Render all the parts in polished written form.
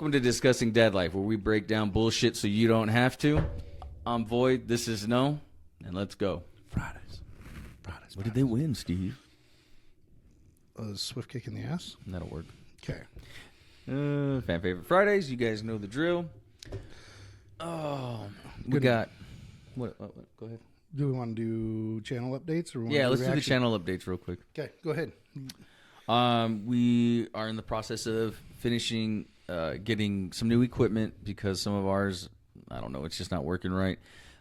Welcome to Discussing Dad Life, where we break down bullshit so you don't have to. I'm Void, this is No, and let's go. Fridays. What did they win, Steve? A swift kick in the ass. That'll work. Okay. Fan favorite Fridays, you guys know the drill. Oh, we got... What? Go ahead. Do we want to do channel updates? Or Let's do the channel updates real quick. Okay, go ahead. We are in the process of finishing getting some new equipment because some of ours, I don't know, it's just not working right.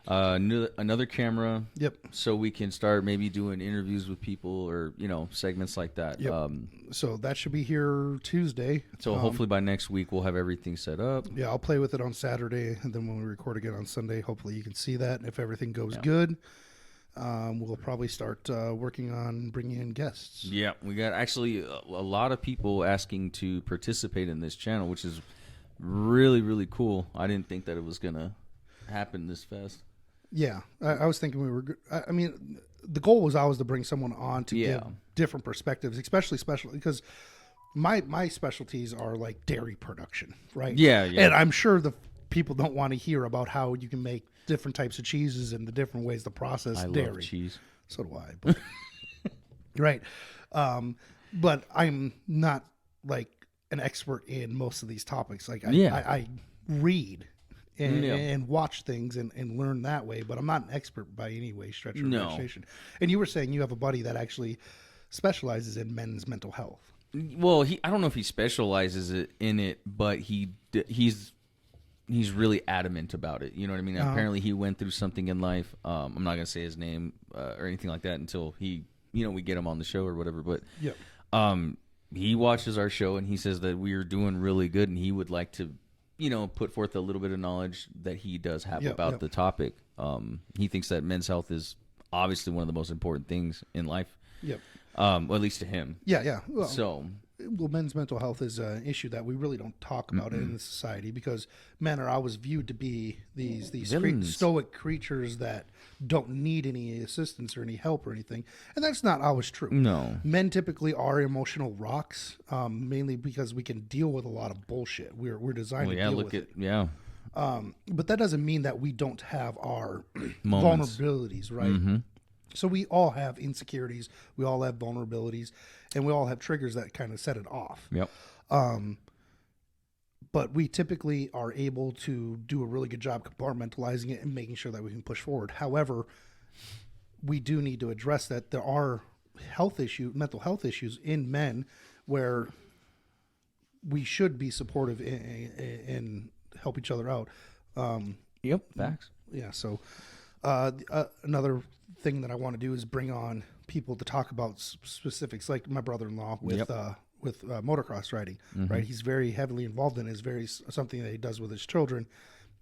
Another camera. Yep. So we can start maybe doing interviews with people or, segments like that. Yep. So that should be here Tuesday. So hopefully by next week we'll have everything set up. Yeah, I'll play with it on Saturday, and then when we record again on Sunday, hopefully you can see that. If everything goes good, we'll probably start working on bringing in guests. Yeah, we got actually a lot of people asking to participate in this channel, which is really, really cool. I didn't think that it was going to happen this fast. Yeah, I was thinking we were. I mean, the goal was always to bring someone on to give different perspectives, especially because my specialties are like dairy production, right? Yeah. And I'm sure the people don't want to hear about how you can make different types of cheeses and the different ways to process dairy. I love cheese. So do I. But, right. But I'm not like an expert in most of these topics. Like I read and watch things and learn that way, but I'm not an expert by any way, stretch or imagination. And you were saying you have a buddy that actually specializes in men's mental health. Well, I don't know if he specializes in it, but he's really adamant about it. You know what I mean? Apparently he went through something in life. I'm not going to say his name or anything like that until we get him on the show or whatever. But he watches our show and he says that we are doing really good and he would like to, put forth a little bit of knowledge that he does have about the topic. He thinks that men's health is obviously one of the most important things in life. Yep. Well, at least to him. Yeah. Well, men's mental health is an issue that we really don't talk about in the society because men are always viewed to be these stoic creatures that don't need any assistance or any help or anything. And that's not always true. No. Men typically are emotional rocks, mainly because we can deal with a lot of bullshit. We're designed to deal with it. Yeah. But that doesn't mean that we don't have our Moments. vulnerabilities, right? Mm-hmm. So we all have insecurities, we all have vulnerabilities, and we all have triggers that kind of set it off. Yep. But we typically are able to do a really good job compartmentalizing it and making sure that we can push forward. However, we do need to address that there are mental health issues in men where we should be supportive and help each other out. Facts. Yeah, so another thing that I want to do is bring on people to talk about specifics, like my brother-in-law with motocross riding. Mm-hmm. Right, he's very heavily involved in it. It's very something that he does with his children,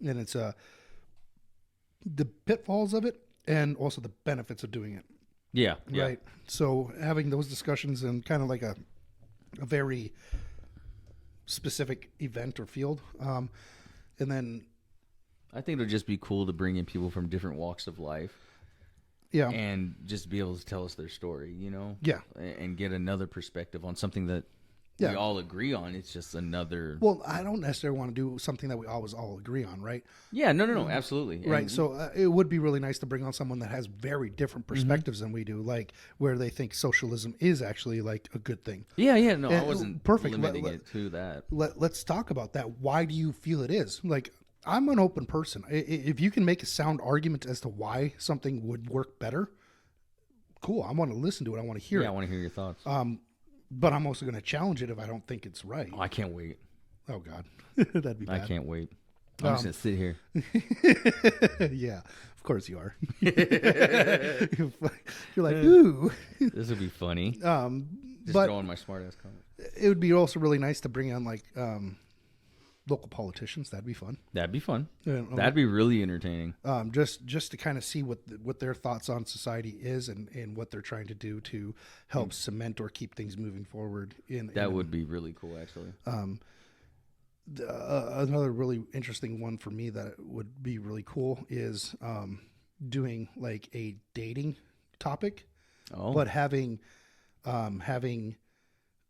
and it's the pitfalls of it and also the benefits of doing it. Yeah. Right. So having those discussions and kind of like a very specific event or field, and then I think it'll just be cool to bring in people from different walks of life. Yeah. And just be able to tell us their story, Yeah. And get another perspective on something that we all agree on. It's just another... Well, I don't necessarily want to do something that we always all agree on, right? Yeah, no, absolutely. Right, and so it would be really nice to bring on someone that has very different perspectives than we do, like where they think socialism is actually like a good thing. Yeah, no, I wasn't limiting it to that. Let's talk about that. Why do you feel it is? Like, I'm an open person. If you can make a sound argument as to why something would work better, cool. I want to listen to it. I want to hear it. Yeah, I want to hear your thoughts. But I'm also going to challenge it if I don't think it's right. Oh, I can't wait. Oh, God. That'd be bad. I can't wait. I'm just going to sit here. Yeah, of course you are. You're like, ooh. This would be funny. Just throwing my smart ass comments. It would be also really nice to bring on like local politicians. That'd be fun. That'd be fun. That'd be really entertaining. Just to kind of see what their thoughts on society is and what they're trying to do to help cement or keep things moving forward. That would be really cool, actually. Another really interesting one for me that would be really cool is doing like a dating topic, but having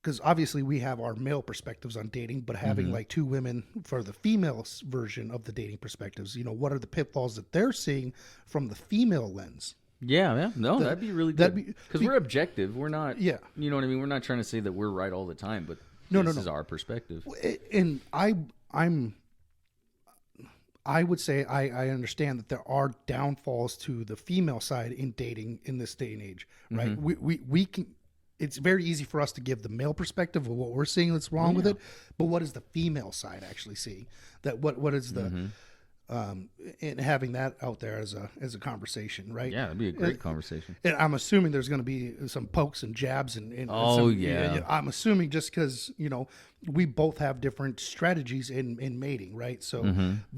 because obviously we have our male perspectives on dating, but having like two women for the female version of the dating perspectives, what are the pitfalls that they're seeing from the female lens? Yeah. No, that'd be really good. Because we're objective. We're not, you know what I mean? We're not trying to say that we're right all the time, but this is our perspective. And I would say I understand that there are downfalls to the female side in dating in this day and age, right? We can. It's very easy for us to give the male perspective of what we're seeing that's wrong with it, but what is the female side actually seeing? That what is the and having that out there as a conversation, right? Yeah, it'd be a great conversation. And I'm assuming there's going to be some pokes and jabs and I'm assuming just because we both have different strategies in mating, right? So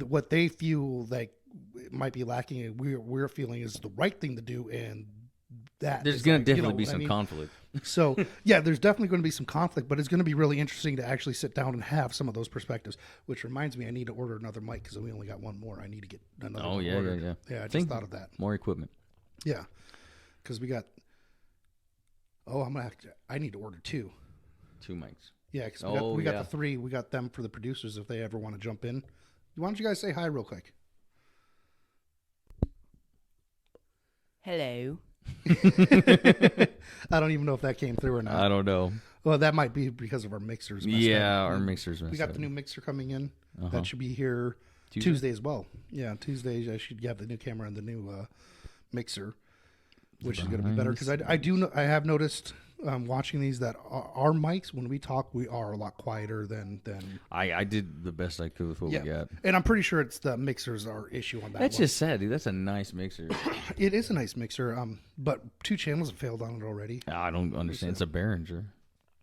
what they feel like it might be lacking, and we're feeling is the right thing to do, and that there's going to definitely be some conflict. So there's definitely going to be some conflict, but it's going to be really interesting to actually sit down and have some of those perspectives. Which reminds me, I need to order another mic because we only got one more. I need to get another. Oh yeah. I just thought of that. More equipment. Yeah, because we got. Oh, I need to order two. 2 mics. Yeah, because we got the 3. We got them for the producers if they ever want to jump in. Why don't you guys say hi real quick? Hello. I don't even know if that came through or not. I don't know. Well, that might be because of our mixers. Our mixers. We got the new mixer coming in. That should be here Tuesday as well. Yeah, Tuesday I should have the new camera and the new mixer, which is going to be better because I have noticed watching these that our mics, when we talk, we are a lot quieter than. I did the best I could with what we got, and I'm pretty sure it's the mixers our issue on that. That's just sad, dude. That's a nice mixer. It is a nice mixer, but 2 channels have failed on it already. I don't understand. It's a Behringer.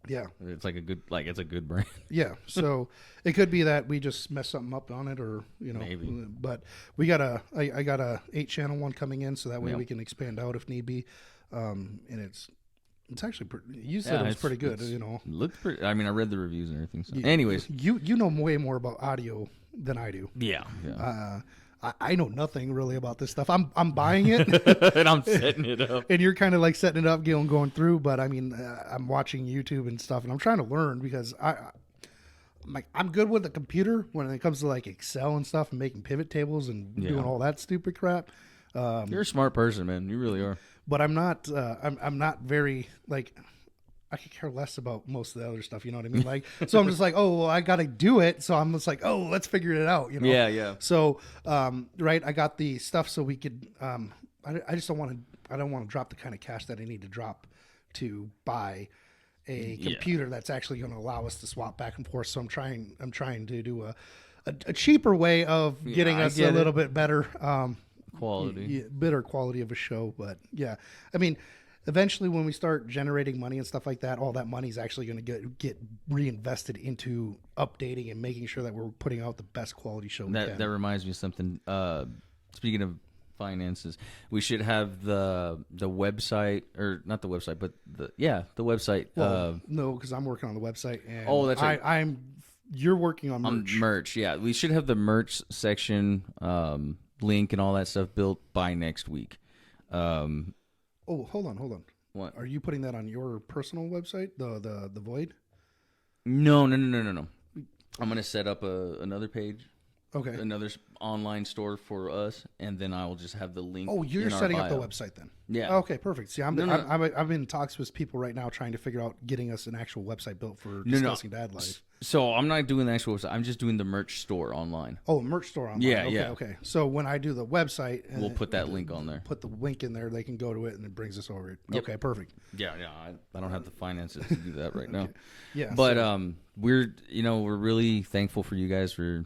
Yeah, it's like it's a good brand. Yeah, so it could be that we just messed something up on it, or maybe. But we got I got a 8-channel one coming in, so that way we can expand out if need be, and it's actually you said it was pretty good. Looked pretty. I mean, I read the reviews and everything. So. Anyways, you know way more about audio than I do. Yeah. I know nothing really about this stuff. I'm buying it and I'm setting it up, and you're kind of like setting it up, going through. But I mean, I'm watching YouTube and stuff, and I'm trying to learn because I'm good with the computer when it comes to like Excel and stuff and making pivot tables and doing all that stupid crap. You're a smart person, man. You really are. But I'm not. I'm not very like. I could care less about most of the other stuff. You know what I mean? Like, so I'm just like, oh, well, I got to do it. So I'm just like, oh, let's figure it out. Yeah. So, right, I got the stuff so we could. I just don't want to. I don't want to drop the kind of cash that I need to drop to buy a computer that's actually going to allow us to swap back and forth. So I'm trying to do a cheaper way of getting us a little bit better quality, better quality of a show. But yeah, I mean. Eventually, when we start generating money and stuff like that, all that money is actually going to get reinvested into updating and making sure that we're putting out the best quality show we can. That reminds me of something. Speaking of finances, we should have the website, or not the website, but the website. Well, no, because I'm working on the website. And that's right. You're working on merch. Merch, yeah. We should have the merch section link and all that stuff built by next week. Oh, hold on. What? Are you putting that on your personal website, the Void? No. I'm going to set up another page. Okay. Another online store for us, and then I will just have the link. Oh, you're setting up the website then? Yeah. Okay, perfect. See, I'm in talks with people right now trying to figure out getting us an actual website built for Discussing Dad Life. So I'm not doing the actual website. I'm just doing the merch store online. Oh, merch store online. Yeah, Okay. So when I do the website, we'll put that link on there. Put the link in there. They can go to it, and it brings us over. Yep. Okay, perfect. Yeah. I don't have the finances to do that right now. Yeah. But we're really thankful for you guys for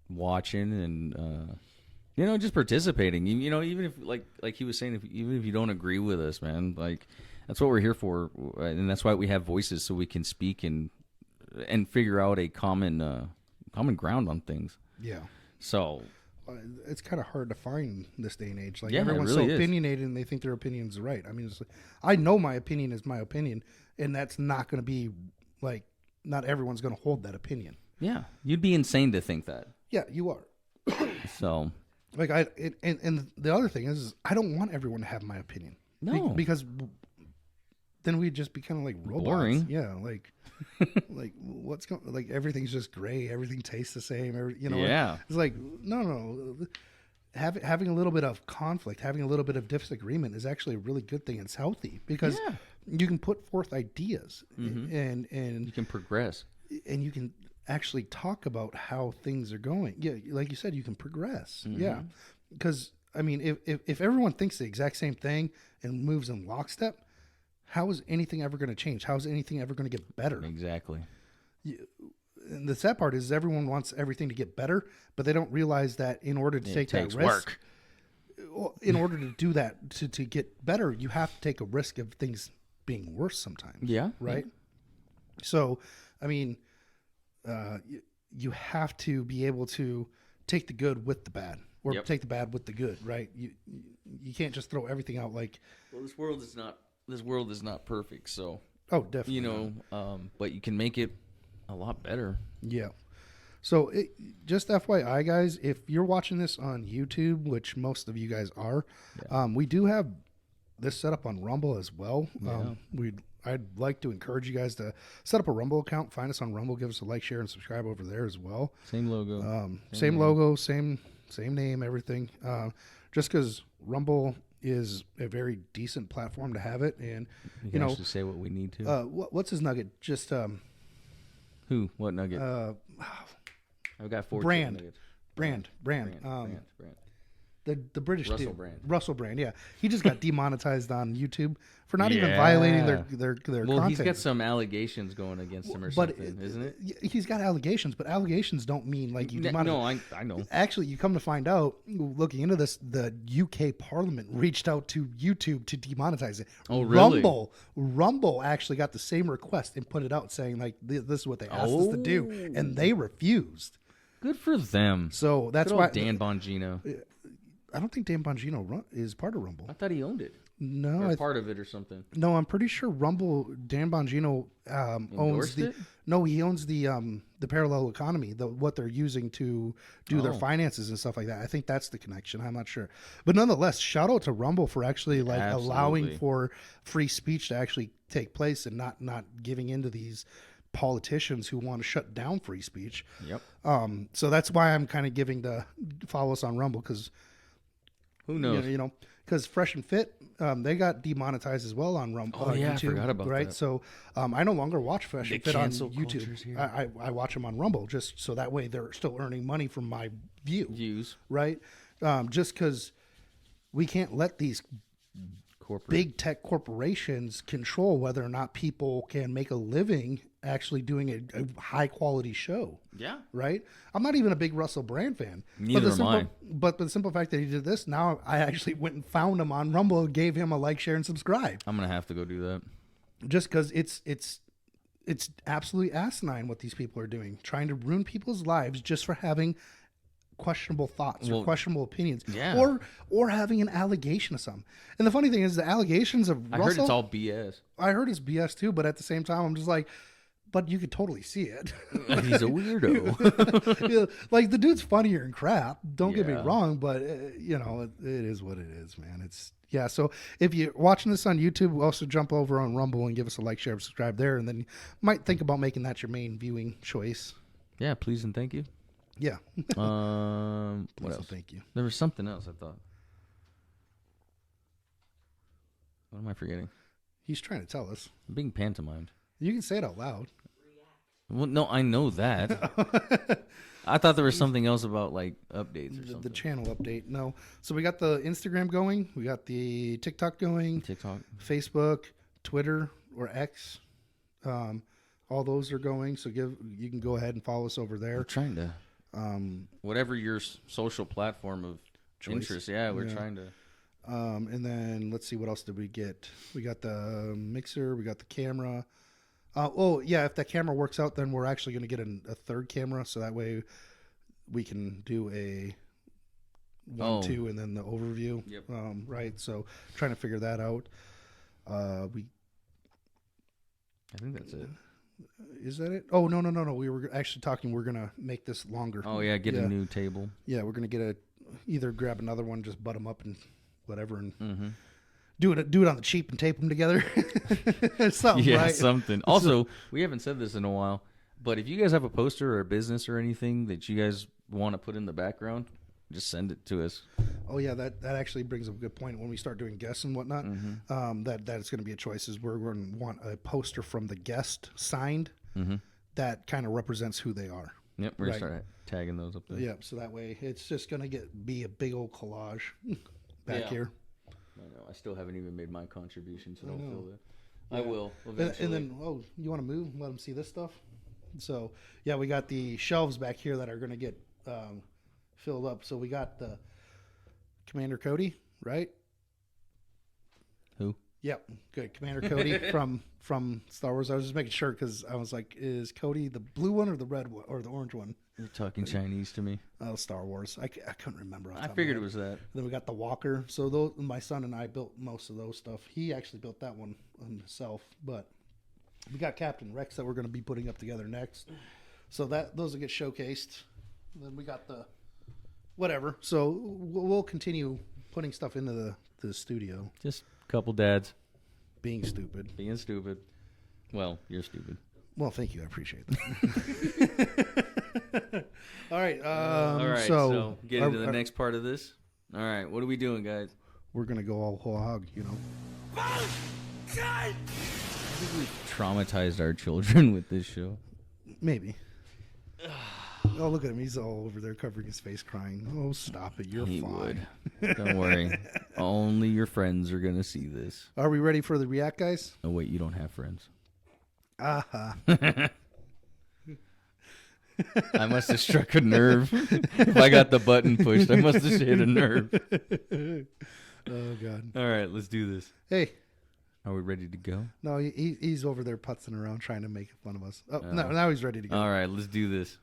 watching and just participating. Even if like he was saying, even if you don't agree with us, man, like that's what we're here for, and that's why we have voices, so we can speak and figure out a common ground on things. Yeah. So it's kind of hard to find this day and age. Like everyone's so opinionated, and they think their opinion's right. I mean, I know my opinion is my opinion, and that's not going to be like, not everyone's going to hold that opinion. Yeah, you'd be insane to think that. Yeah, you are. So, like, and the other thing is I don't want everyone to have my opinion. No, because then we'd just be kind of like robots. Boring. Yeah, like what's going? Like everything's just gray. Everything tastes the same. Yeah. It's like no. Having a little bit of conflict, having a little bit of disagreement is actually a really good thing. It's healthy because you can put forth ideas and you can progress, and you can actually talk about how things are going. Yeah, like you said, you can progress. Yeah, because I mean, if everyone thinks the exact same thing and moves in lockstep, how is anything ever going to change? How is anything ever going to get better? Exactly. And the sad part is everyone wants everything to get better, but they don't realize that in order to take that risk, in order to do that, to get better, you have to take a risk of things being worse sometimes. Yeah. Right. Yeah. So, I mean, you have to be able to take the good with the bad, or take the bad with the good. Right. You can't just throw everything out like. Well, this world is not perfect. So. Oh, definitely. But you can make it a lot better. Yeah. So just FYI, guys, if you're watching this on YouTube, which most of you guys are, we do have this set up on Rumble as well. I'd like to encourage you guys to set up a Rumble account, find us on Rumble, give us a like, share, and subscribe over there as well. Same logo. Same logo, same name, everything. Just because Rumble is a very decent platform to have it, and you can actually say what we need to. What's his nugget? Just who? What nugget? I've got 4 Brand. nuggets. Brand. The British Russell dude. Brand. Russell Brand, yeah. He just got demonetized on YouTube for not even violating their Well, content. he's got some allegations going against him or something, isn't it? He's got allegations, but allegations don't mean like you demonetize. No, I know. Actually, you come to find out, looking into this, the UK Parliament reached out to YouTube to demonetize it. Oh, really? Rumble actually got the same request and put it out saying like this is what they asked us to do, and they refused. Good for them. So that's Good why old Dan Bongino. I don't think Dan Bongino is part of Rumble. I thought he owned it. No, or part of it or something. No, I'm pretty sure Rumble. Dan Bongino owns the. It? No, he owns the parallel economy, what they're using to do their finances and stuff like that. I think that's the connection. I'm not sure, but nonetheless, shout out to Rumble for actually allowing for free speech to actually take place and not giving into these politicians who want to shut down free speech. Yep. So that's why I'm kind of giving the follow us on Rumble because. Who knows? Because Fresh and Fit, they got demonetized as well on Rumble. Oh, yeah, YouTube, I forgot about right? that. So I no longer watch Fresh and Fit on YouTube. I watch them on Rumble just so that way they're still earning money from my views. Right? Just because we can't let these big tech corporations control whether or not people can make a living actually doing a high quality show. Yeah. Right? I'm not even a big Russell Brand fan. Neither am I. But the simple fact that he did this, now I actually went and found him on Rumble and gave him a like, share, and subscribe. I'm going to have to go do that. Just because it's absolutely asinine what these people are doing. Trying to ruin people's lives just for having questionable thoughts or questionable opinions, or having an allegation of something. And the funny thing is, the allegations of Russell, I heard it's all BS. I heard it's BS too, but at the same time, I'm just like, but you could totally see it. He's a weirdo. Like the dude's funnier than crap. Don't get me wrong, but it is what it is, man. So if you're watching this on YouTube, also jump over on Rumble and give us a like, share, subscribe there, and then you might think about making that your main viewing choice. Yeah, please and thank you. Yeah. What else? Thank you. There was something else I thought. What am I forgetting? He's trying to tell us. I'm being pantomimed. You can say it out loud. Well, no, I know that. I thought there was something else about like updates or something. The channel update. No. So we got the Instagram going. We got the TikTok going. Facebook, Twitter, or X. All those are going. So you can go ahead and follow us over there. We're trying to. Whatever your social platform of interest. Yeah, we're trying to. And then let's see, what else did we get? We got the mixer. We got the camera. If that camera works out, then we're actually going to get a third camera, so that way we can do a 1, 2, and then the overview. Yep. Right. So trying to figure that out. I think that's it. Is that it? Oh, no. We were actually talking. We're going to make this longer. Oh, yeah. Get a new table. Yeah. We're going to either grab another one, just butt them up and whatever. And do it on the cheap and tape them together. Something, yeah, right? something. Also, we haven't said this in a while, but if you guys have a poster or a business or anything that you guys want to put in the background, just send it to us. Oh yeah, that actually brings up a good point. When we start doing guests and whatnot, that it's going to be a choice. Is we're going to want a poster from the guest signed that kind of represents who they are. Yep, we're going to start tagging those up there. Yep, so that way it's just going to be a big old collage back here. I know. I still haven't even made my contribution, so don't feel that. I will eventually. And then, you want to move? Let them see this stuff. So yeah, we got the shelves back here that are going to get filled up. So we got the Commander Cody, right? Who? Yep, good. Commander Cody from Star Wars. I was just making sure because I was like, is Cody the blue one or the red one or the orange one? You're talking Chinese to me. Oh, Star Wars. I couldn't remember. I figured it was that. Then we got the Walker. So my son and I built most of those stuff. He actually built that one himself. But we got Captain Rex that we're going to be putting up together next. So those will get showcased. Then we got the whatever. So we'll continue putting stuff into the studio. Just a couple dads. Being stupid. Well, you're stupid. Well, thank you. I appreciate that. All right. All right. So get into the next part of this. All right. What are we doing, guys? We're going to go all whole hog, I think we've traumatized our children with this show. Maybe. Oh, look at him. He's all over there covering his face crying. Oh, stop it. You're fine. Don't worry. Only your friends are going to see this. Are we ready for the react, guys? Oh, wait. You don't have friends. I must have struck a nerve. If I got the button pushed, I must have hit a nerve. Oh, God. All right, let's do this. Hey. Are we ready to go? No, he's over there putzing around trying to make fun of us. Oh, no, now he's ready to go. All right, let's do this.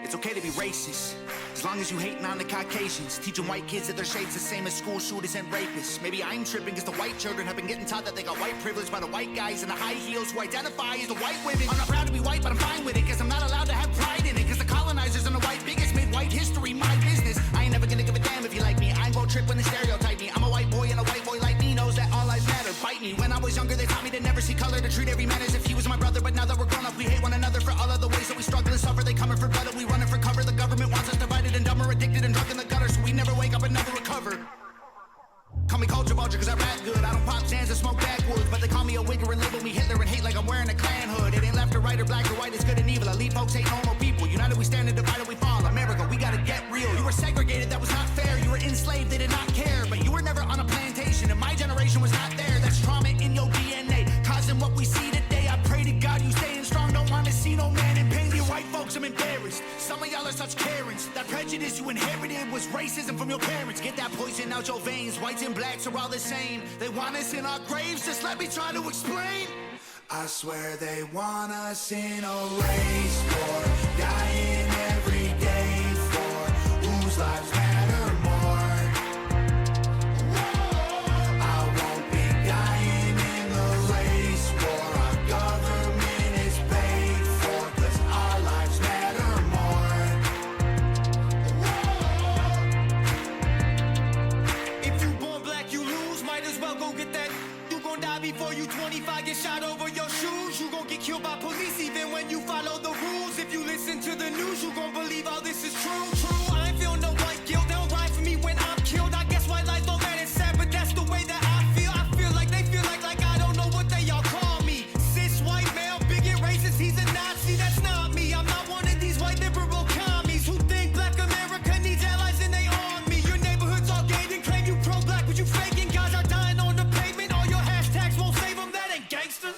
It's okay to be racist, as long as you hating on the Caucasians, teaching white kids that their shape's the same as school shooters and rapists. Maybe I'm tripping because the white children have been getting taught that they got white privilege by the white guys in the high heels who identify as the white women. I'm not proud to be white, but I'm fine with it because I'm not allowed to have pride in it, because the colonizers and the white bigots made white history my business. I ain't never gonna give a damn if you like me. I ain't gon' trip when they stereotype me. I'm a white boy, and a white boy like me knows that all lives matter. Bite me. When I was younger, they taught me to never see color, to treat every man as if he was my brother. But now that we're grown up, we hate one another for all of the ways that we struggle and suffer. They coming for blood and we running for cover. The government wants us divided and dumber, addicted and drunk in the gutter, so we never wake up and never recover. Call me culture vulture cause I rap good. I don't pop jams and smoke backwoods, but they call me a wigger and label me Hitler and hate like I'm wearing a Klan hood. It ain't left or right or black or white, it's good and evil. Elite folks hate normal people. United we stand and divided we fall. America, we gotta get real. You were segregated, that was not fair. You were enslaved, they did not care. But you were never on a plantation and my generation was not there. That's trauma in your DNA, causing what we see today. I pray to God you staying strong, don't wanna see no man in pain. You white folks, I'm embarrassed. Some of y'all are such Karens. That prejudice you inherited was racism from your parents. Get that poison out your veins. Whites and blacks are all the same. They want us in our graves, just let me try to explain. I swear they want us in a race war, dying every day for whose lives matter more. I won't be dying in the race war. Our government is paid for, cause our lives matter more. If you born black, you lose. Might as well go get that. You gon' die before you 25, get shot over your shoes. You gon' get killed by police even when you follow the rules. If you listen to the news, you gon' believe all this is true. I ain't feel no white guilt, they don't ride for me when I'm killed. I guess white life don't matter, it's sad, but that's the way that I feel. I feel like they feel like I don't know what they all call me. Cis white male, bigot, racist, he's a Nazi, that's not me. I'm not one of these white liberal commies who think black America needs allies and they arm me. Your neighborhood's all gated and claim you pro-black, but you faking. Guys are dying on the pavement, all your hashtags won't save them, that ain't gangster.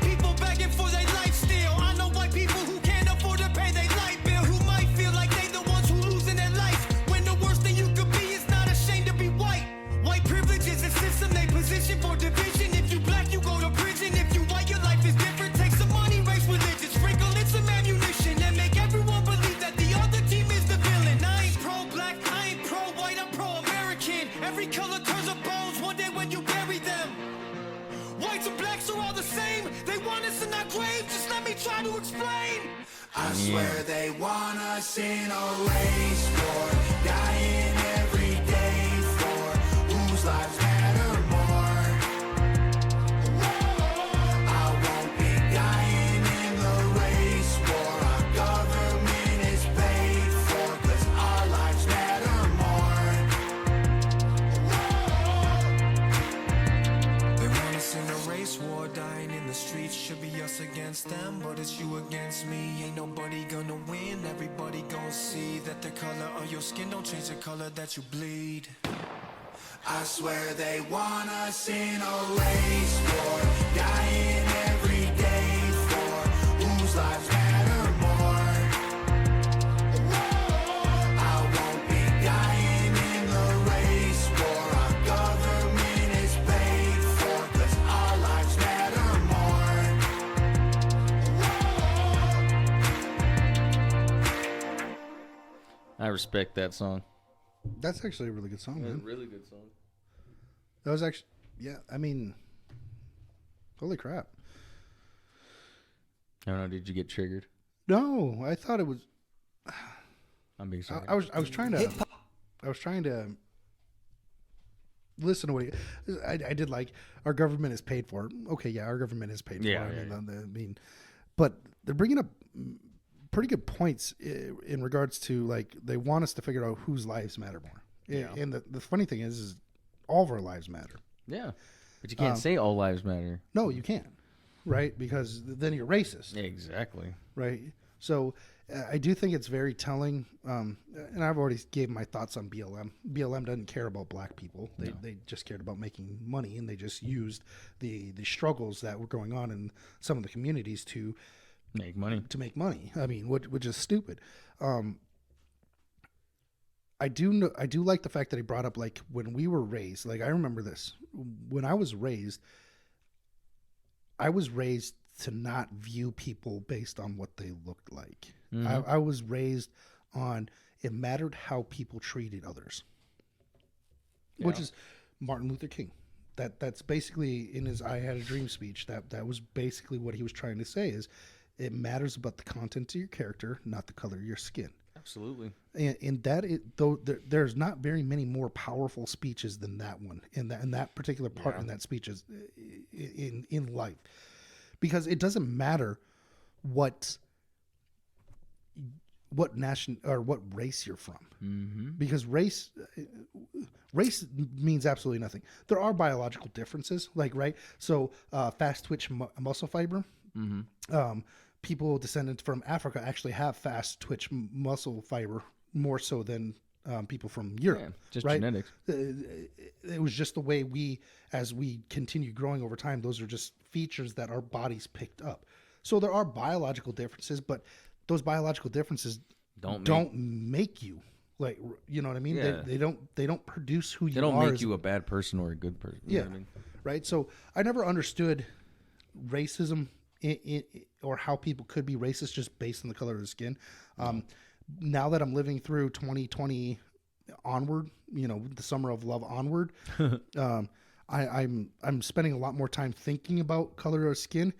People begging for their life still. I know white people who can't afford to pay their light bill, who might feel like they the ones who losing their life, when the worst thing you could be is not ashamed to be white. White privilege is a system they position for division. If you black, you go to prison. If you white, your life is different. Take some money, race religion, sprinkle in some ammunition, and make everyone believe that the other team is the villain. I ain't pro-black, I ain't pro-white, I'm pro-American. Every color turns up bones one day when you bury them. Whites and blacks are all the same. They want us in our grave, just let me try to explain. I swear they want us in a race war, dying every day. it's you against me. Ain't nobody gonna win. Everybody gonna see that the color of your skin don't change the color that you bleed. I swear they want us in a race war, dying every day for whose lives matter more. I won't be dying in the race war. Our government is paid for, 'cause our lives matter more. I respect that song. That's actually a really good song, man. Really good song. That was actually, yeah, I mean, holy crap. I don't know, did you get triggered? No, I thought it was, I'm being sorry. I was trying to listen to what I did like, our government is paid for. Okay, yeah, our government is paid for. Yeah, I mean, but they're bringing up pretty good points in regards to, like, they want us to figure out whose lives matter more. Yeah. And the funny thing is all of our lives matter. Yeah. But you can't say all lives matter. No, you can't. Right? Because then you're racist. Exactly. Right? So I do think it's very telling. And I've already gave my thoughts on BLM. BLM doesn't care about black people. They just cared about making money, and they just used the struggles that were going on in some of the communities to make money. I mean, which is stupid. I do like the fact that he brought up, like, when we were raised. Like, I remember this. When I was raised to not view people based on what they looked like. Mm-hmm. I was raised on, it mattered how people treated others, which is Martin Luther King. That's basically in his "I Had a Dream" speech. That was basically what he was trying to say, is it matters about the content of your character, not the color of your skin. Absolutely. And there's not very many more powerful speeches than that one. And that particular part in that speech is in life, because it doesn't matter what nation or what race you're from, because race means absolutely nothing. There are biological differences, like, right. So fast twitch muscle fiber. People descendants from Africa actually have fast twitch muscle fiber more so than people from Europe. Just genetics. It was just the way as we continue growing over time, those are just features that our bodies picked up. So there are biological differences, but those biological differences don't make you, like, you know what I mean? Yeah. They don't produce who you are. They don't make you a bad person or a good person. You know what I mean? Right. So I never understood racism or how people could be racist just based on the color of the skin. Now that I'm living through 2020 onward, the summer of love onward, I'm spending a lot more time thinking about color of skin,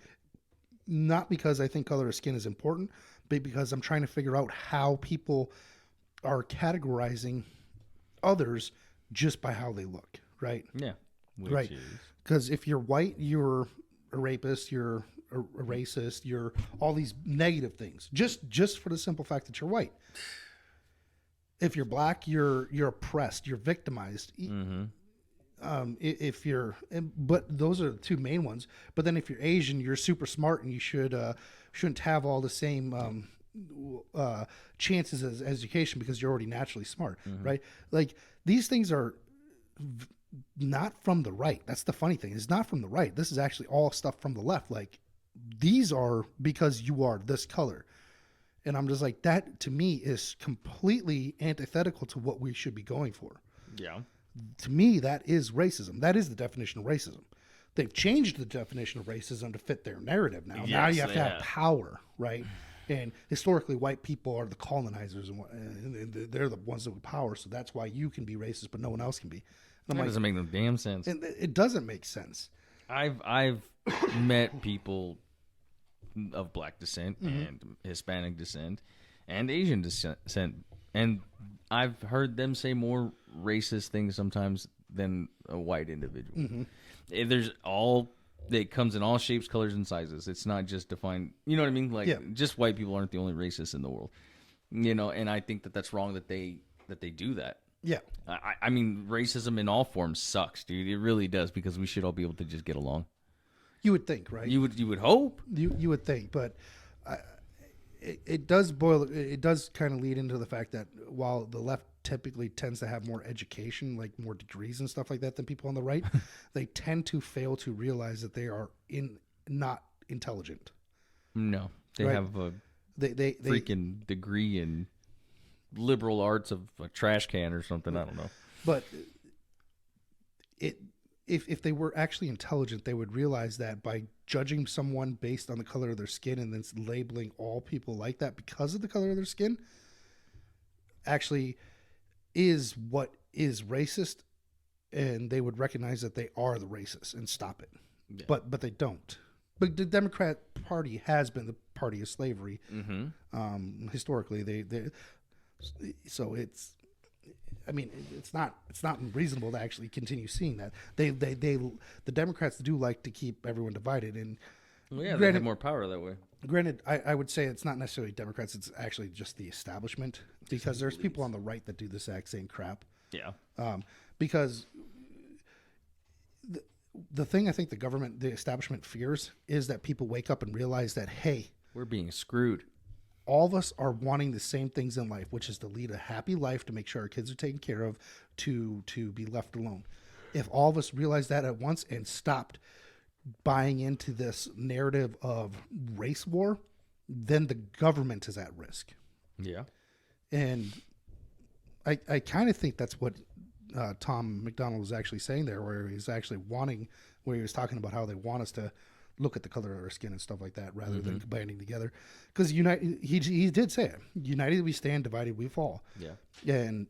not because I think color of skin is important, but because I'm trying to figure out how people are categorizing others just by how they look. Right. Yeah. Right. Because if you're white, you're a rapist, you're a racist, you're all these negative things, just for the simple fact that you're white. If you're black, you're oppressed, you're victimized. But those are the two main ones. But then if you're Asian, you're super smart, and you shouldn't have all the same chances as education because you're already naturally smart, right? Like, these things are not from the right. That's the funny thing. It's not from the right. This is actually all stuff from the left. Like, these are because you are this color. And I'm just like, that to me is completely antithetical to what we should be going for. Yeah. To me, that is racism. That is the definition of racism. They've changed the definition of racism to fit their narrative now. Yes, now you have to have power, right? And historically, white people are the colonizers, and they're the ones with power. So that's why you can be racist, but no one else can be. That doesn't make no damn sense. And it doesn't make sense. I've met people of black descent and Hispanic descent and Asian descent, and I've heard them say more racist things sometimes than a white individual. It comes in all shapes, colors, and sizes. It's not just defined. You know what I mean? Like, just white people aren't the only racists in the world. And I think that's wrong that they do that. Yeah. I mean, racism in all forms sucks, dude. It really does, because we should all be able to just get along. You would think, right? You would hope. You would think, but it does boil. It does kind of lead into the fact that while the left typically tends to have more education, like more degrees and stuff like that than people on the right, they tend to fail to realize that they are not intelligent. No, they have a freaking degree in liberal arts of a trash can or something. I don't know. But if they were actually intelligent, they would realize that by judging someone based on the color of their skin and then labeling all people like that because of the color of their skin actually is what is racist, and they would recognize that they are the racist and stop it. Yeah. But they don't. But the Democrat Party has been the party of slavery. Mm-hmm. Historically, so it's. I mean, it's not reasonable to actually continue seeing that. The Democrats do like to keep everyone divided, and they have more power that way. Granted, I would say it's not necessarily Democrats; it's actually just the establishment, because there's people on the right that do the exact same crap. Yeah. Because the thing I think the establishment fears is that people wake up and realize that, hey, we're being screwed. All of us are wanting the same things in life, which is to lead a happy life, to make sure our kids are taken care of, to be left alone. If all of us realized that at once and stopped buying into this narrative of race war, then the government is at risk. Yeah. And I kind of think that's what Tom MacDonald was actually saying there, where he was talking about how they want us to look at the color of our skin and stuff like that rather than banding together. Because he did say it. United we stand, divided we fall. Yeah. And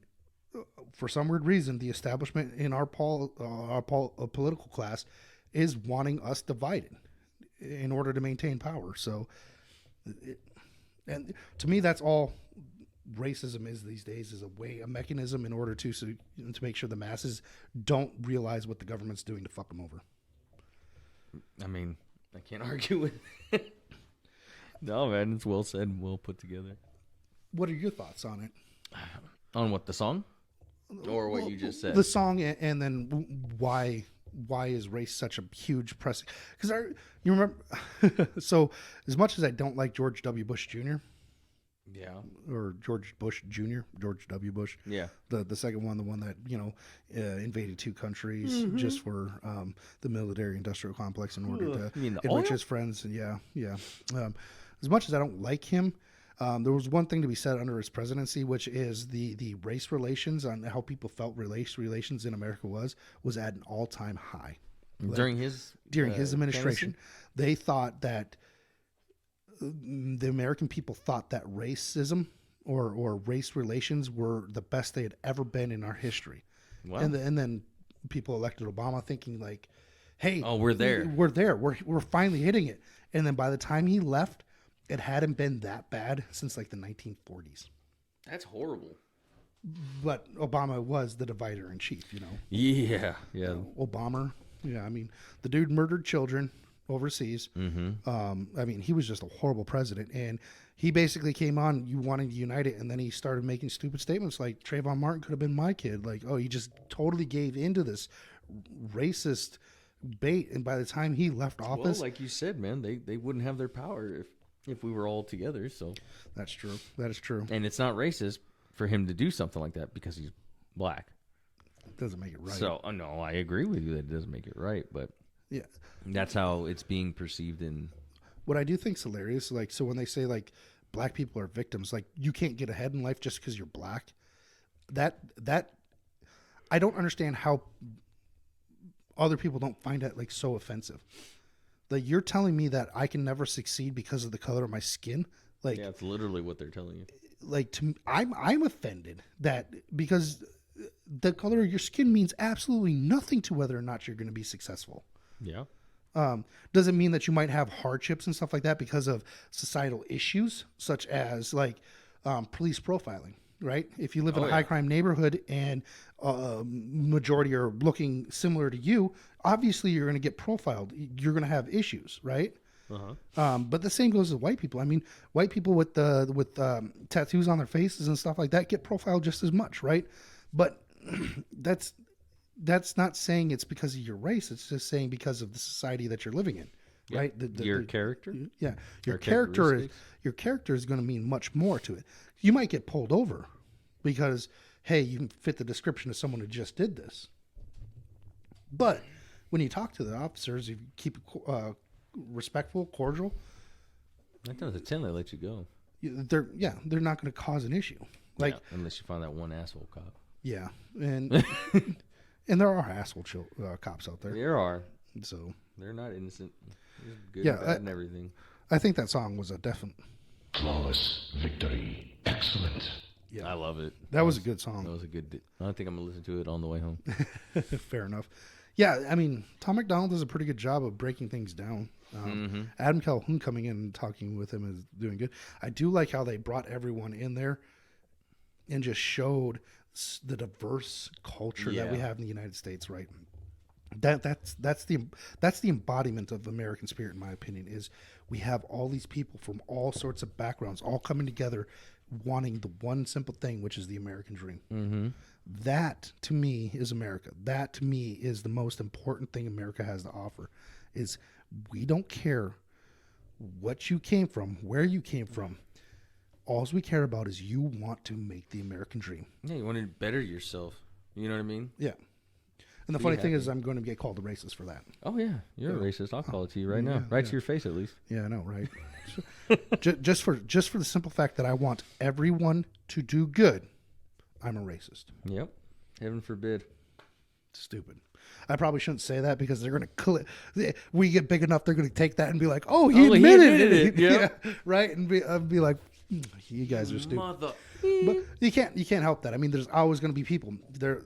for some weird reason, the establishment in our political class is wanting us divided in order to maintain power. So, and to me, that's all racism is these days, is a mechanism in order to make sure the masses don't realize what the government's doing to fuck them over. I mean, I can't argue with it. No, man, it's well said and well put together. What are your thoughts on it? On what, the song? Or what you just said? The song, and then why is race such a huge press? Because you remember, so as much as I don't like George W. Bush Jr., yeah, or George Bush Jr., George W. Bush, yeah, the second one, the one that invaded 2 countries just for the military-industrial complex in order to enrich his friends, and yeah. As much as I don't like him, there was one thing to be said under his presidency, which is the race relations, on how people felt race relations in America was at an all-time high. During his administration, they thought that the American people thought that racism or race relations were the best they had ever been in our history. Wow. And then people elected Obama thinking like, hey, we're there. We're finally hitting it. And then by the time he left, it hadn't been that bad since like the 1940s. That's horrible. But Obama was the divider in chief, Yeah. Obama. Yeah, I mean, the dude murdered children overseas. Mm-hmm. I mean, he was just a horrible president, and he basically came on wanting to unite it, and then he started making stupid statements like Trayvon Martin could have been my kid. Like, he just totally gave into this racist bait, and by the time he left office, well, like you said, man, they wouldn't have their power if we were all together. So that's true. That is true. And it's not racist for him to do something like that because he's black. It doesn't make it right. So no, I agree with you that it doesn't make it right, but yeah, that's how it's being perceived. In what I do think is hilarious, like, so when they say like black people are victims, like you can't get ahead in life just because you're black. That I don't understand how other people don't find that like so offensive. Like, you're telling me that I can never succeed because of the color of my skin. Like, yeah, it's literally what they're telling you. Like, I'm offended that because the color of your skin means absolutely nothing to whether or not you're going to be successful. Yeah. Doesn't mean that you might have hardships and stuff like that because of societal issues, such as like police profiling, right? If you live in a high crime neighborhood and majority are looking similar to you, obviously you're going to get profiled. You're going to have issues, right? Uh-huh. But the same goes with white people. I mean, white people with tattoos on their faces and stuff like that get profiled just as much, right? But that's not saying it's because of your race. It's just saying because of the society that you're living in. right? Your character? Yeah. Your character is going to mean much more to it. You might get pulled over because, hey, you fit the description of someone who just did this. But when you talk to the officers, if you keep respectful, cordial, 9 times out of 10 they let you go. They're not going to cause an issue. Like unless you find that one asshole cop. Yeah, and and there are asshole cops out there. There are. So they're not innocent. They're good and bad and everything. I think that song was a definite flawless victory. Excellent. Yeah, I love it. That was a good song. That was a good. I think I'm gonna listen to it on the way home. Fair enough. Yeah, I mean, Tom MacDonald does a pretty good job of breaking things down. Adam Calhoun coming in and talking with him is doing good. I do like how they brought everyone in there and just showed the diverse culture that we have in the United States, right? That's the embodiment of American spirit, in my opinion. Is we have all these people from all sorts of backgrounds, all coming together, wanting the one simple thing, which is the American dream. Mm-hmm. That to me is America. That to me is the most important thing America has to offer. Is we don't care what you came from, where you came from. All we care about is you want to make the American dream. Yeah, you want to better yourself. You know what I mean? Yeah. And the funny thing is, I'm going to get called a racist for that. Oh yeah, you're a racist. I'll call it to you right now, right to your face at least. Yeah, I know, right? just for the simple fact that I want everyone to do good, I'm a racist. Yep. Heaven forbid. Stupid. I probably shouldn't say that because they're going to we get big enough, they're going to take that and be like, "Oh, he admitted it." Yep. Yeah, right? And be like, "You guys are stupid." But you can't help that. I mean, there's always going to be people. They're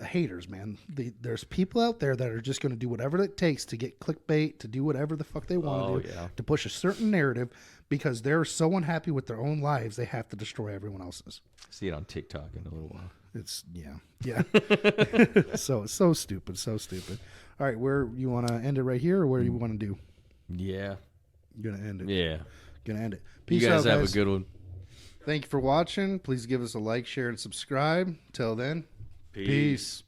haters, man. There's people out there that are just going to do whatever it takes to get clickbait, to do whatever the fuck they want to do, to push a certain narrative because they're so unhappy with their own lives, they have to destroy everyone else's. See it on TikTok in a little while. It's yeah. so stupid, so stupid. All right, where you want to end it right here, or where you want to do? Yeah, you're gonna end it. Yeah, gonna end it. Peace you guys out, have a good one. Thank you for watching. Please give us a like, share, and subscribe. Till then, peace.